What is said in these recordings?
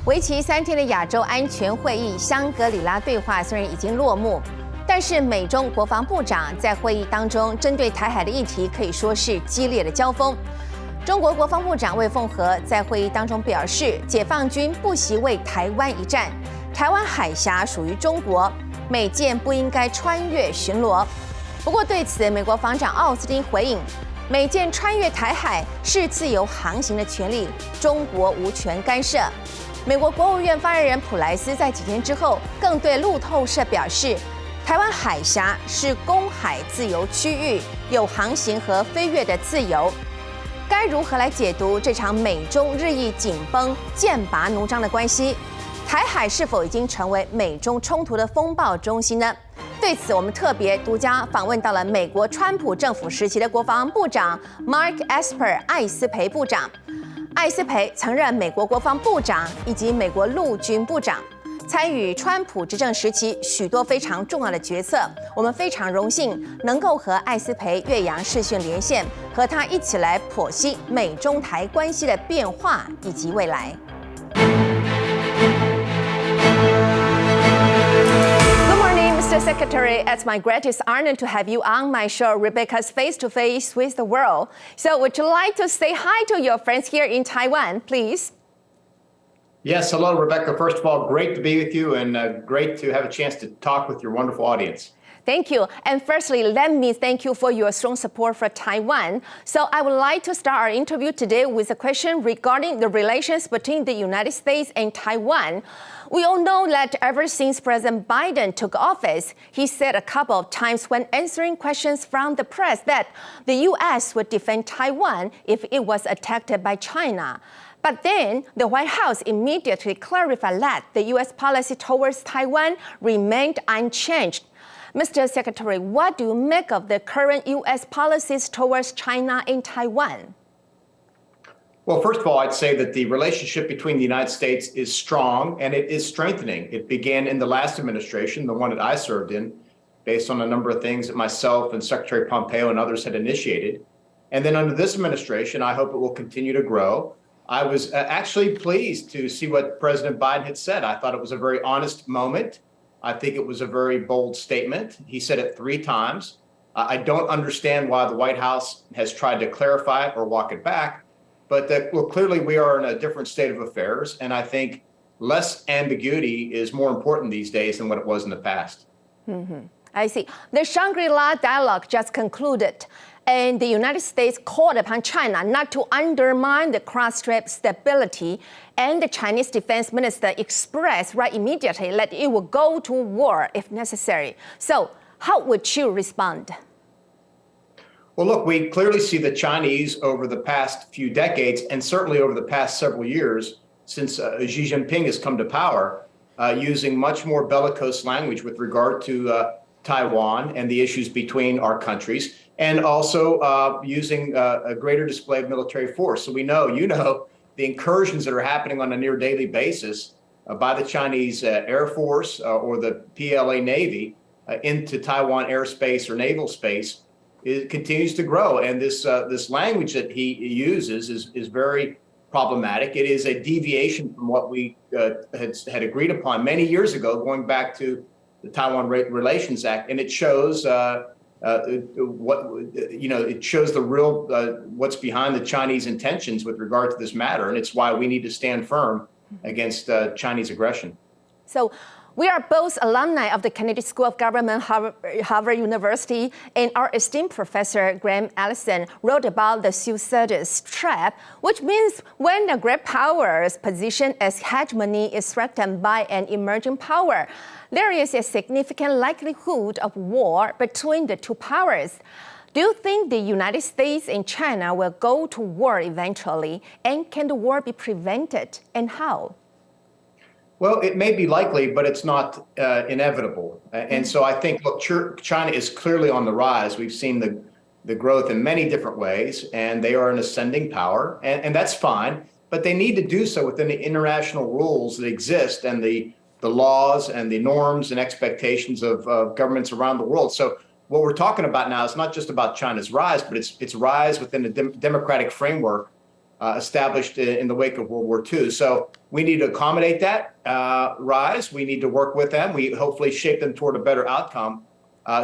为期3天的亚洲安全会议香格里拉对话虽然已经落幕，但是美中国防部长在会议当中针对台海的议题可以说是激烈的交锋。中国国防部长魏凤和在会议当中表示，解放军不惜为台湾一战，台湾海峡属于中国，美舰不应该穿越巡逻。不过对此，美国防长奥斯汀回应，美舰穿越台海是自由航行的权利，中国无权干涉。美国国务院发言人普莱斯在几天之后更对路透社表示，台湾海峡是公海自由区域，有航行和飞越的自由。该如何来解读这场美中日益紧绷、剑拔弩张的关系？台海是否已经成为美中冲突的风暴中心呢？对此，我们特别独家访问到了美国川普政府时期的国防部长 Mark Esper 艾斯培部长。艾斯培曾任美国国防部长以及美国陆军部长，参与川普执政时期许多非常重要的决策。我们非常荣幸能够和艾斯培越洋视讯连线，和他一起来剖析美中台关系的变化以及未来。Mr. Secretary, it's my greatest honor to have you on my show, Rebecca's Face to Face with the World. So would you like to say hi to your friends here in Taiwan, please? Yes, hello, Rebecca. First of all, great to be with you and great to have a chance to talk with your wonderful audience. Thank you. And firstly, let me thank you for your strong support for Taiwan. So I would like to start our interview today with a question regarding the relations between the United States and Taiwan. We all know that ever since President Biden took office, he said a couple of times when answering questions from the press that the U.S. would defend Taiwan if it was attacked by China. But then the White House immediately clarified that the U.S. policy towards Taiwan remained unchanged. Mr. Secretary, what do you make of the current U.S. policies towards China and Taiwan? Well, first of all, I'd say that the relationship between the United States is strong and it is strengthening. It began in the last administration, the one that I served in, based on a number of things that myself and Secretary Pompeo and others had initiated. And then under this administration, I hope it will continue to grow. I was actually pleased to see what President Biden had said. I thought it was a very honest moment. I think it was a very bold statement. He said it 3 times. I don't understand why the White House has tried to clarify it or walk it back. But well, clearly we are in a different state of affairs, and I think less ambiguity is more important these days than what it was in the past. Mm-hmm. I see. The Shangri-La dialogue just concluded, and the United States called upon China not to undermine the cross-strait stability, and the Chinese defense minister expressed right immediately that it will go to war if necessary. So how would you respond? Well, look, we clearly see the Chinese over the past few decades, and certainly over the past several years, since Xi Jinping has come to power, using much more bellicose language with regard to Taiwan and the issues between our countries, and also using a greater display of military force. So we know, the incursions that are happening on a near daily basis by the Chinese Air Force or the PLA Navy into Taiwan airspace or naval space. It continues to grow, and this language that he uses is very problematic. It is a deviation from what we had agreed upon many years ago, going back to the Taiwan Relations Act, and it shows it shows the real what's behind the Chinese intentions with regard to this matter, and it's why we need to stand firm against Chinese aggression. So. We are both alumni of the Kennedy School of Government, Harvard University, and our esteemed professor, Graham Allison, wrote about the Thucydides trap, which means when a great power's position as hegemony is threatened by an emerging power, there is a significant likelihood of war between the two powers. Do you think the United States and China will go to war eventually, and can the war be prevented, and how? Well, it may be likely, but it's not inevitable. And so I think, look, China is clearly on the rise. We've seen the growth in many different ways, and they are an ascending power, and that's fine. But they need to do so within the international rules that exist and the laws and the norms and expectations of governments around the world. So what we're talking about now is not just about China's rise, but its rise within a democratic framework established in the wake of World War II. So we need to accommodate that rise. We need to work with them. We hopefully shape them toward a better outcome.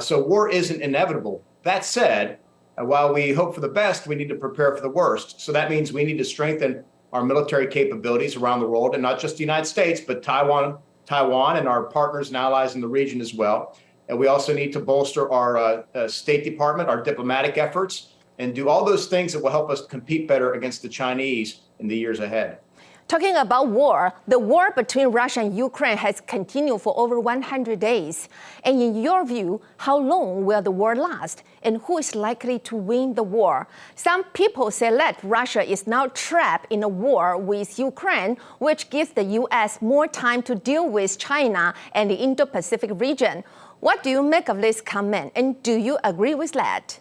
So war isn't inevitable. That said, while we hope for the best, we need to prepare for the worst. So that means we need to strengthen our military capabilities around the world, and not just the United States, but Taiwan and our partners and allies in the region as well. And we also need to bolster our State Department, our diplomatic efforts, and do all those things that will help us compete better against the Chinese in the years ahead. Talking about war, the war between Russia and Ukraine has continued for over 100 days. And in your view, how long will the war last? And who is likely to win the war? Some people say that Russia is now trapped in a war with Ukraine, which gives the U.S. more time to deal with China and the Indo-Pacific region. What do you make of this comment? And do you agree with that?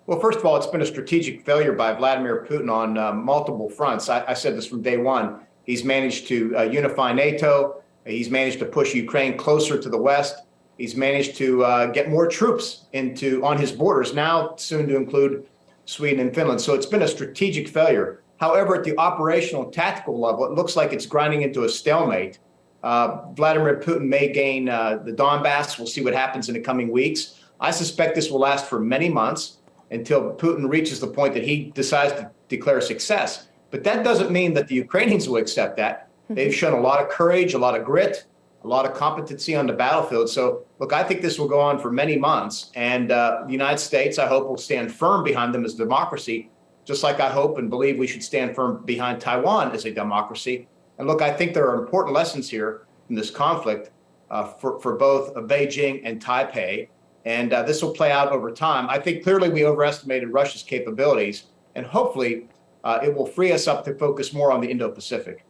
Well, first of all, it's been a strategic failure by Vladimir Putin on multiple fronts. I said this from day one. He's managed to unify NATO. He's managed to push Ukraine closer to the West. He's managed to get more troops on his borders, now soon to include Sweden and Finland. So it's been a strategic failure. However, at the operational and tactical level, it looks like it's grinding into a stalemate. Vladimir Putin may gain the Donbass. We'll see what happens in the coming weeks. I suspect this will last for many months, until Putin reaches the point that he decides to declare success. But that doesn't mean that the Ukrainians will accept that. They've shown a lot of courage, a lot of grit, a lot of competency on the battlefield. So, look, I think this will go on for many months. And the United States, I hope, will stand firm behind them as a democracy, just like I hope and believe we should stand firm behind Taiwan as a democracy. And look, I think there are important lessons here in this conflict for both Beijing and Taipei. And this will play out over time. I think clearly we overestimated Russia's capabilities, and hopefully it will free us up to focus more on the Indo-Pacific.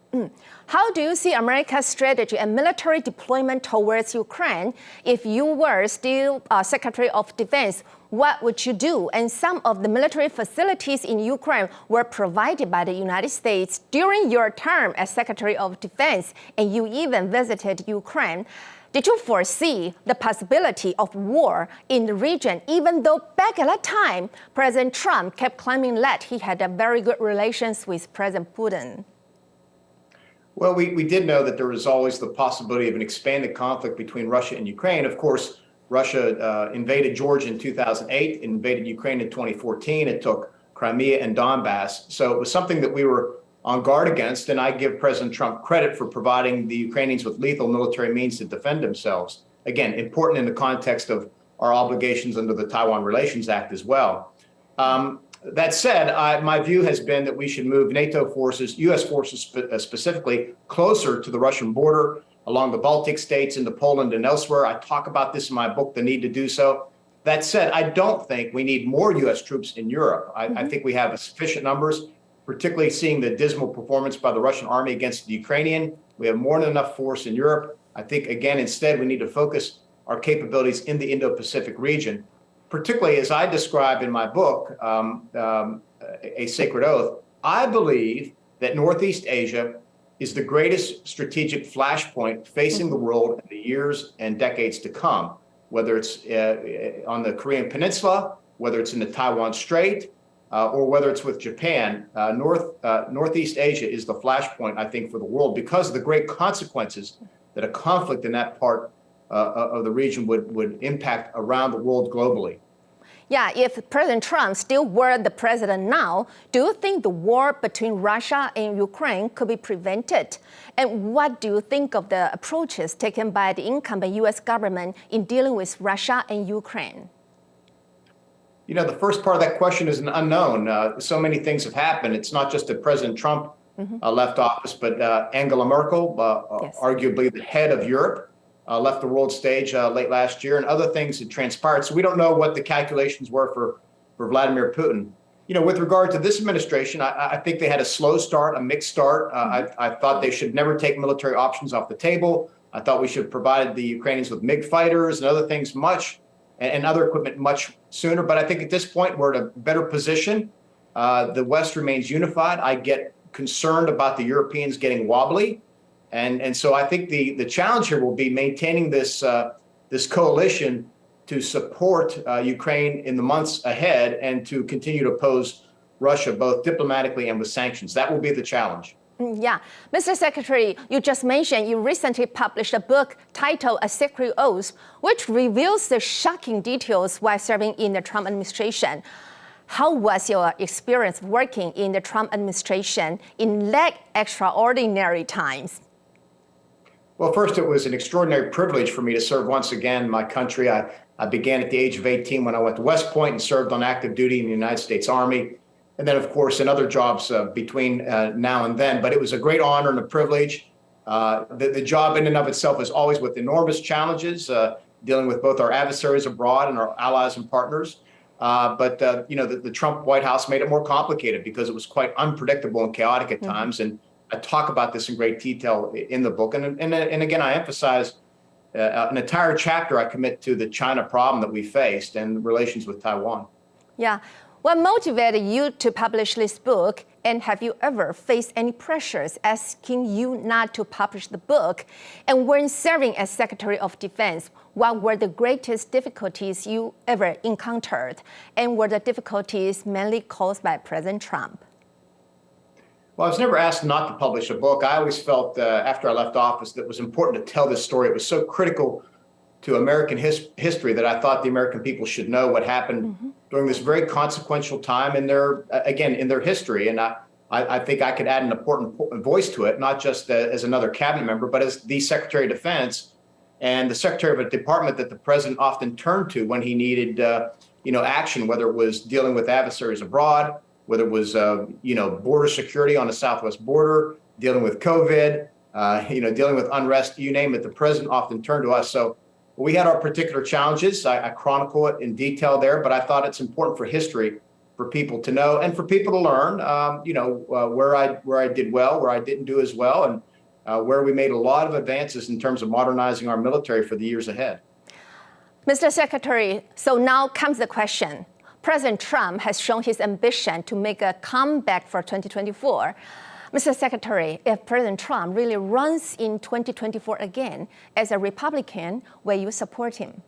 How do you see America's strategy and military deployment towards Ukraine? If you were still Secretary of Defense, what would you do? And some of the military facilities in Ukraine were provided by the United States during your term as Secretary of Defense, and you even visited Ukraine. Did you foresee the possibility of war in the region, even though back at that time, President Trump kept claiming that he had a very good relations with President Putin? Well, we did know that there was always the possibility of an expanded conflict between Russia and Ukraine. Of course, Russia invaded Georgia in 2008, invaded Ukraine in 2014. It took Crimea and Donbass. So it was something that we were on guard against, and I give President Trump credit for providing the Ukrainians with lethal military means to defend themselves. Again, important in the context of our obligations under the Taiwan Relations Act as well. That said, my view has been that we should move NATO forces, U.S. forces specifically, closer to the Russian border, along the Baltic states, into Poland and elsewhere. I talk about this in my book, The Need to Do So. That said, I don't think we need more U.S. troops in Europe. I think we have sufficient numbers, particularly seeing the dismal performance by the Russian army against the Ukrainian. We have more than enough force in Europe. I think, again, instead, we need to focus our capabilities in the Indo-Pacific region, particularly as I describe in my book, A Sacred Oath. I believe that Northeast Asia is the greatest strategic flashpoint facing the world in the years and decades to come, whether it's on the Korean Peninsula, whether it's in the Taiwan Strait, or whether it's with Japan. Northeast Asia is the flashpoint, I think, for the world because of the great consequences that a conflict in that part of the region would impact around the world globally. Yeah, if President Trump still were the president now, do you think the war between Russia and Ukraine could be prevented? And what do you think of the approaches taken by the incumbent U.S. government in dealing with Russia and Ukraine? You know, the first part of that question is an unknown. So many things have happened. It's not just that President Trump left office, but Angela Merkel, yes, arguably the head of Europe, left the world stage late last year, and other things had transpired. So we don't know what the calculations were for Vladimir Putin. You know, with regard to this administration, I think they had a slow start, a mixed start. I thought they should never take military options off the table. I thought we should have provided the Ukrainians with MiG fighters and other things and other equipment much sooner. But I think at this point, we're in a better position. The West remains unified. I get concerned about the Europeans getting wobbly. And so I think the challenge here will be maintaining this coalition to support Ukraine in the months ahead and to continue to pose Russia, both diplomatically and with sanctions. That will be the challenge. Yeah. Mr. Secretary, you just mentioned you recently published a book titled A Secret Oath, which reveals the shocking details while serving in the Trump administration. How was your experience working in the Trump administration in like extraordinary times? Well, first, it was an extraordinary privilege for me to serve once again my country. I began at the age of 18 when I went to West Point and served on active duty in the United States Army. And then, of course, in other jobs between now and then. But it was a great honor and a privilege. The job in and of itself is always with enormous challenges, dealing with both our adversaries abroad and our allies and partners. But the Trump White House made it more complicated because it was quite unpredictable and chaotic at times. And I talk about this in great detail in the book. And again, I emphasize an entire chapter I commit to the China problem that we faced and relations with Taiwan. Yeah. What motivated you to publish this book? And have you ever faced any pressures asking you not to publish the book? And when serving as Secretary of Defense, what were the greatest difficulties you ever encountered? And were the difficulties mainly caused by President Trump? Well, I was never asked not to publish a book. I always felt after I left office that it was important to tell this story. It was so critical to American history that I thought the American people should know what happened during this very consequential time in their history. And I think I could add an important voice to it, not just as another cabinet member, but as the Secretary of Defense and the Secretary of a department that the president often turned to when he needed action, whether it was dealing with adversaries abroad, whether it was border security on the southwest border, dealing with COVID, dealing with unrest, you name it. The president often turned to us. So we had our particular challenges. I chronicle it in detail there, but I thought it's important for history, for people to know and for people to learn, where I did well, where I didn't do as well, and where we made a lot of advances in terms of modernizing our military for the years ahead. Mr. Secretary, so now comes the question. President Trump has shown his ambition to make a comeback for 2024. Mr. Secretary, if President Trump really runs in 2024 again, as a Republican, will you support him?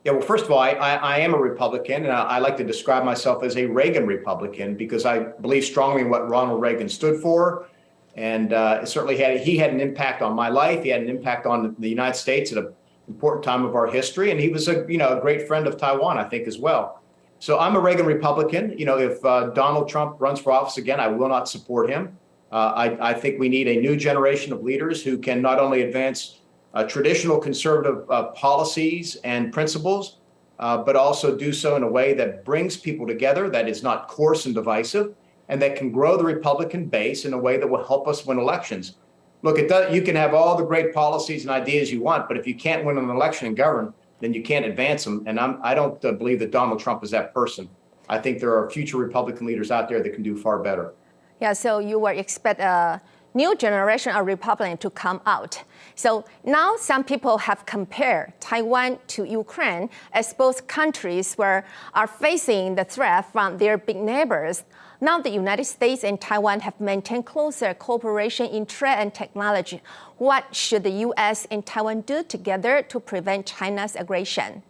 Yeah, well, first of all, I am a Republican, and I like to describe myself as a Reagan Republican because I believe strongly in what Ronald Reagan stood for. And certainly he had an impact on my life. He had an impact on the United States at an important time of our history. And he was a great friend of Taiwan, I think, as well. So I'm a Reagan Republican. If Donald Trump runs for office again, I will not support him. I think we need a new generation of leaders who can not only advance traditional conservative policies and principles, but also do so in a way that brings people together, that is not coarse and divisive, and that can grow the Republican base in a way that will help us win elections. Look, you can have all the great policies and ideas you want, but if you can't win an election and govern, then you can't advance them. And I don't believe that Donald Trump is that person. I think there are future Republican leaders out there that can do far better. Yeah, so you would expect a new generation of Republicans to come out. So now some people have compared Taiwan to Ukraine as both countries are facing the threat from their big neighbors. Now the United States and Taiwan have maintained closer cooperation in trade and technology. What should the U.S. and Taiwan do together to prevent China's aggression?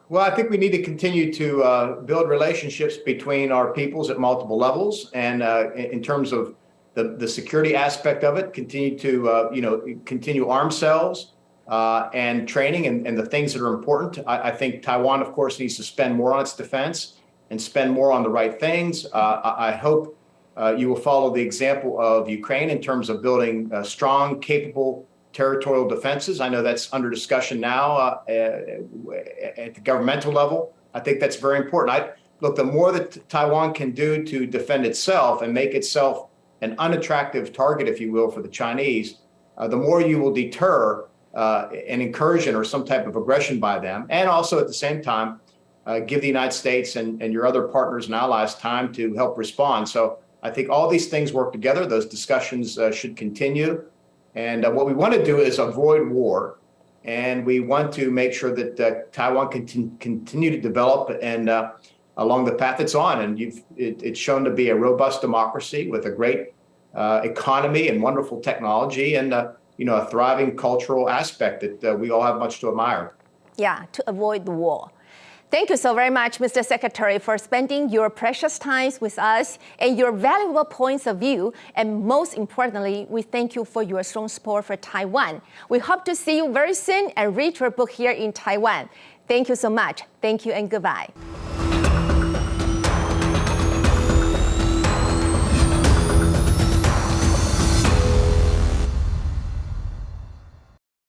Well, I think we need to continue to build relationships between our peoples at multiple levels, and in terms of the security aspect of it, continue to continue arms sales and training and the things that are important. I think Taiwan, of course, needs to spend more on its defense and spend more on the right things. I hope you will follow the example of Ukraine in terms of building strong, capable territorial defenses. I know that's under discussion now at the governmental level. I think that's very important. Look, the more that Taiwan can do to defend itself and make itself an unattractive target, if you will, for the Chinese, the more you will deter an incursion or some type of aggression by them. And also at the same time, give the United States and your other partners and allies time to help respond. So I think all these things work together. Those discussions should continue. And what we want to do is avoid war. And we want to make sure that Taiwan can continue to develop and along the path it's on. And it's shown to be a robust democracy with a great economy and wonderful technology and a thriving cultural aspect that we all have much to admire. Yeah, to avoid the war. Thank you so very much, Mr. Secretary, for spending your precious time with us and your valuable points of view. And most importantly, we thank you for your strong support for Taiwan. We hope to see you very soon and read your book here in Taiwan. Thank you so much. Thank you and goodbye.